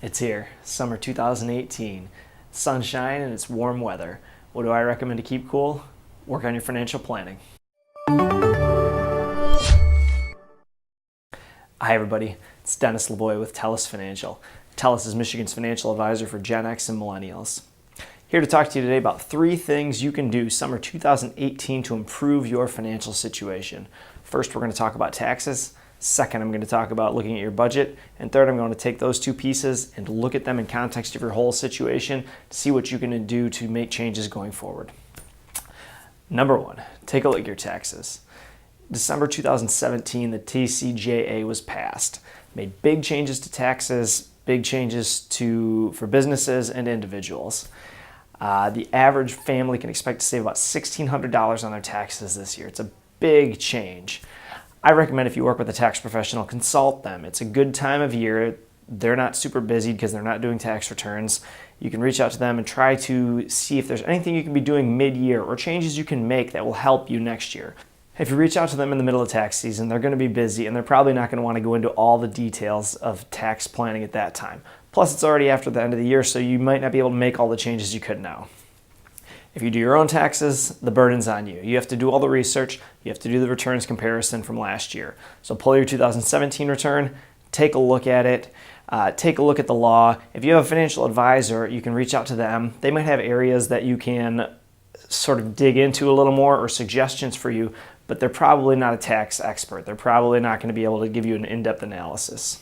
It's here, summer 2018. Sunshine and it's warm weather. What do I recommend to keep cool? Work on your financial planning. Hi everybody, it's Dennis LeBoy with Telos Financial. Telos is Michigan's financial advisor for Gen X and Millennials. Here to talk to you today about 3 things you can do summer 2018 to improve your financial situation. First, we're going to talk about taxes. Second, I'm going to talk about looking at your budget. And third, I'm going to take those 2 pieces and look at them in context of your whole situation to see what you can do to make changes going forward. Number 1, take a look at your taxes. December 2017, the TCJA was passed. Made big changes to taxes, big changes for businesses and individuals. The average family can expect to save about $1,600 on their taxes this year. It's a big change. I recommend if you work with a tax professional, consult them. It's a good time of year. They're not super busy because they're not doing tax returns. You can reach out to them and try to see if there's anything you can be doing mid-year or changes you can make that will help you next year. If you reach out to them in the middle of tax season, they're going to be busy and they're probably not going to want to go into all the details of tax planning at that time. Plus, it's already after the end of the year, so you might not be able to make all the changes you could now. If you do your own taxes, the burden's on you. You have to do all the research. You have to do the returns comparison from last year. So pull your 2017 return, take a look at it, take a look at the law. If you have a financial advisor, you can reach out to them. They might have areas that you can sort of dig into a little more or suggestions for you, but they're probably not a tax expert. They're probably not going to be able to give you an in-depth analysis.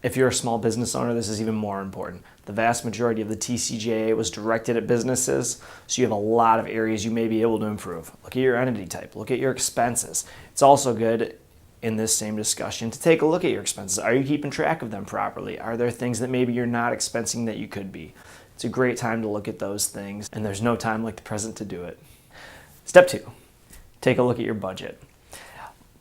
If you're a small business owner, this is even more important. The vast majority of the TCJA was directed at businesses, so you have a lot of areas you may be able to improve. Look at your entity type, look at your expenses. It's also good in this same discussion to take a look at your expenses. Are you keeping track of them properly? Are there things that maybe you're not expensing that you could be? It's a great time to look at those things, and there's no time like the present to do it. Step 2, take a look at your budget.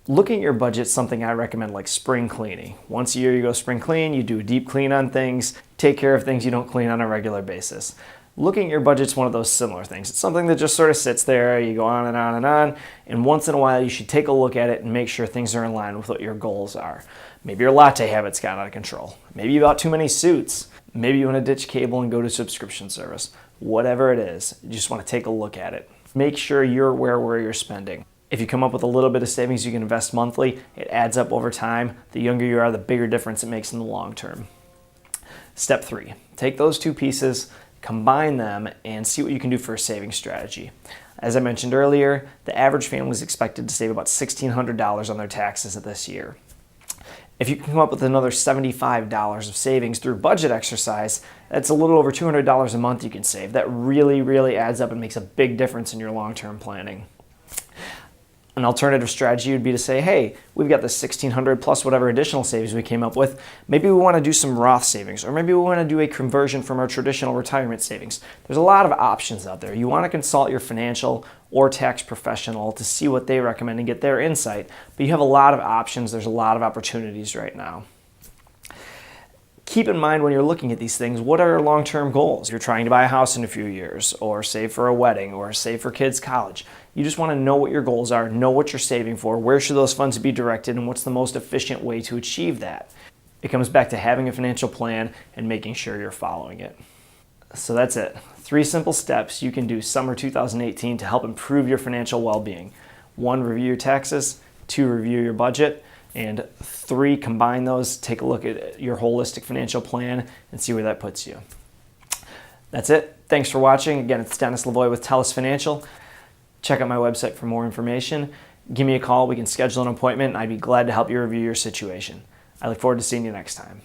Looking at your budget is something I recommend like spring cleaning. Once a year you go spring clean, you do a deep clean on things, take care of things you don't clean on a regular basis. Looking at your budget is one of those similar things. It's something that just sort of sits there, you go on and on and on, and once in a while you should take a look at it and make sure things are in line with what your goals are. Maybe your latte habit's got out of control. Maybe you bought too many suits. Maybe you want to ditch cable and go to subscription service. Whatever it is, you just want to take a look at it. Make sure you're aware where you're spending. If you come up with a little bit of savings you can invest monthly, it adds up over time. The younger you are, the bigger difference it makes in the long term. Step 3, take those 2 pieces, combine them, and see what you can do for a saving strategy. As I mentioned earlier, the average family is expected to save about $1,600 on their taxes this year. If you can come up with another $75 of savings through budget exercise, that's a little over $200 a month you can save. That really adds up and makes a big difference in your long-term planning. An alternative strategy would be to say, hey, we've got this $1,600 plus whatever additional savings we came up with. Maybe we want to do some Roth savings, or maybe we want to do a conversion from our traditional retirement savings. There's a lot of options out there. You want to consult your financial or tax professional to see what they recommend and get their insight. But you have a lot of options. There's a lot of opportunities right now. Keep in mind when you're looking at these things, what are your long-term goals? You're trying to buy a house in a few years, or save for a wedding, or save for kids' college. You just want to know what your goals are, know what you're saving for, where should those funds be directed, and what's the most efficient way to achieve that. It comes back to having a financial plan and making sure you're following it. So that's it. 3 simple steps you can do summer 2018 to help improve your financial well-being. 1, review your taxes. 2, review your budget. And 3, combine those, take a look at your holistic financial plan and see where that puts you. That's it. Thanks for watching. Again, it's Dennis LeBoy with Telos Financial. Check out my website for more information. Give me a call. We can schedule an appointment, and I'd be glad to help you review your situation. I look forward to seeing you next time.